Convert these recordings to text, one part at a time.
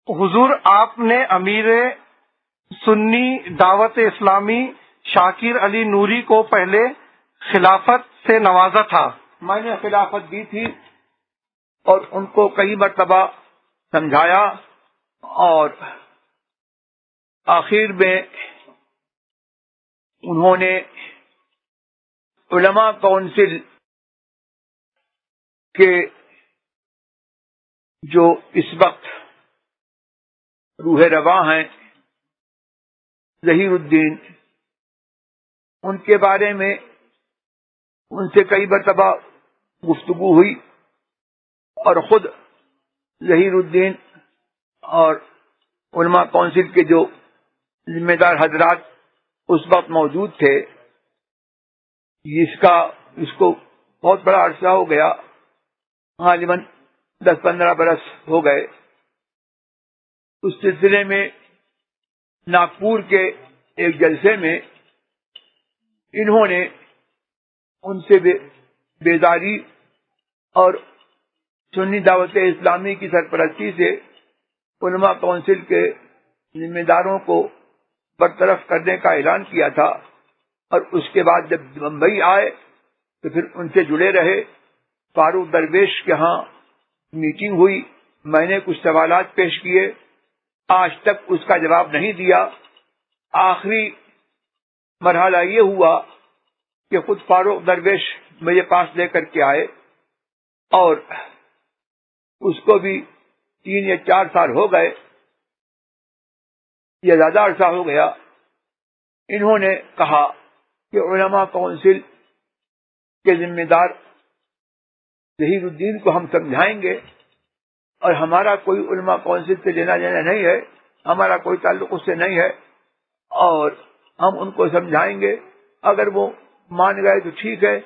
حضور آپ نے امیر سنی دعوت اسلامی شاکر علی نوری کو پہلے خلافت سے نوازا تھا۔ میں نے خلافت دی تھی اور ان کو کئی مرتبہ سمجھایا، اور آخر میں انہوں نے علماء کونسل کے جو اس وقت روح رواں ہیں ظہیر الدین، ان کے بارے میں ان سے کئی مرتبہ گفتگو ہوئی، اور خود ظہیر الدین اور علماء کونسل کے جو ذمہ دار حضرات اس وقت موجود تھے، اس کو بہت بڑا عرصہ ہو گیا، غالباً 10-15 برس ہو گئے۔ اس سلسلے میں ناگپور کے ایک جلسے میں انہوں نے ان سے بیداری اور سنی دعوت اسلامی کی سرپرستی سے علماء کونسل کے ذمہ داروں کو برطرف کرنے کا اعلان کیا تھا، اور اس کے بعد جب بمبئی آئے تو پھر ان سے جڑے رہے۔ فاروق درویش کے ہاں میٹنگ ہوئی، میں نے کچھ سوالات پیش کیے، آج تک اس کا جواب نہیں دیا۔ آخری مرحلہ یہ ہوا کہ خود فاروق درویش میرے پاس لے کر کے آئے، اور اس کو بھی 3 یا 4 سال ہو گئے یا زیادہ عرصہ ہو گیا۔ انہوں نے کہا کہ علماء کونسل کے ذمہ دار ظہیر الدین کو ہم سمجھائیں گے، اور ہمارا کوئی علماء کونسل سے لینا دینا نہیں ہے، ہمارا کوئی تعلق اس سے نہیں ہے، اور ہم ان کو سمجھائیں گے، اگر وہ مان گئے تو ٹھیک ہے،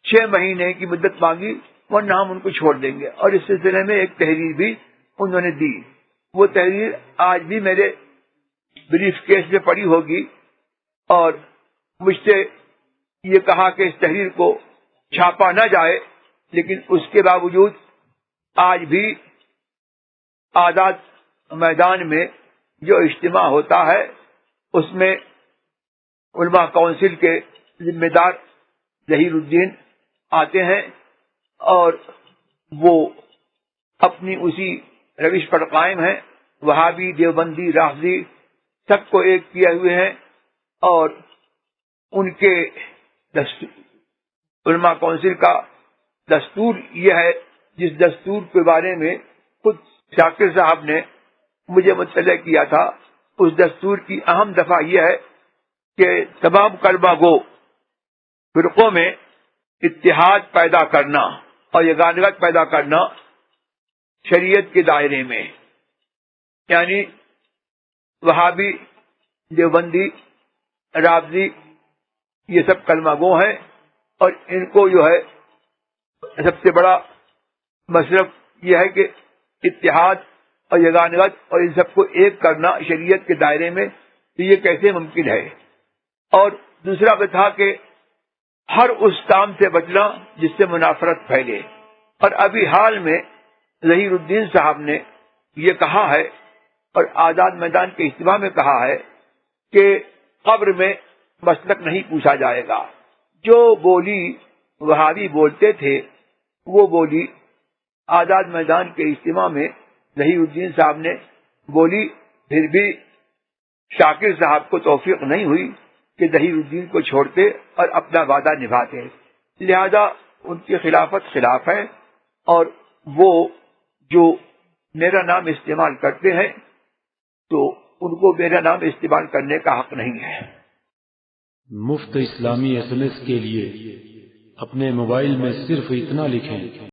6 مہینے کی مدت مانگی، ورنہ ہم ان کو چھوڑ دیں گے۔ اور اس سلسلے میں ایک تحریر بھی انہوں نے دی، وہ تحریر آج بھی میرے بریف کیس میں پڑی ہوگی، اور مجھ سے یہ کہا کہ اس تحریر کو چھاپا نہ جائے، لیکن اس کے باوجود آج بھی آزاد میدان میں جو اجتماع ہوتا ہے اس میں علماء کونسل کے ذمہ دار ظہیر الدین آتے ہیں، اور وہ اپنی اسی روش پر قائم ہیں، وہابی، دیوبندی، رافضی سب کو ایک کیے ہوئے ہیں، اور ان کے علماء کونسل کا دستور یہ ہے، جس دستور کے بارے میں خود شاکر صاحب نے مجھے مطلع کیا تھا۔ اس دستور کی اہم دفعہ یہ ہے کہ تمام کلمہ گو فرقوں میں اتحاد پیدا کرنا اور یگانگت پیدا کرنا شریعت کے دائرے میں، یعنی وہابی، دیوبندی، رافضی یہ سب کلمہ گو ہیں، اور ان کو جو ہے سب سے بڑا مصرف یہ ہے کہ اتحاد اور یگانگت اور ان سب کو ایک کرنا شریعت کے دائرے میں، تو یہ کیسے ممکن ہے؟ اور دوسرا یہ تھا کہ ہر اس کام سے بچنا جس سے منافرت پھیلے، اور ابھی حال میں ظہیر الدین صاحب نے یہ کہا ہے، اور آزاد میدان کے اجتماع میں کہا ہے کہ قبر میں مسلک نہیں پوچھا جائے گا۔ جو بولی وہابی بولتے تھے وہ بولی آزاد میدان کے اجتماع میں ظہیر الدین صاحب نے بولی، پھر بھی شاکر صاحب کو توفیق نہیں ہوئی کہ ظہیر الدین کو چھوڑتے اور اپنا وعدہ نبھاتے، لہذا ان کی خلافت خلاف ہے، اور وہ جو میرا نام استعمال کرتے ہیں تو ان کو میرا نام استعمال کرنے کا حق نہیں ہے۔ مفت اسلامی SMS کے لیے اپنے موبائل میں صرف اتنا لکھیں: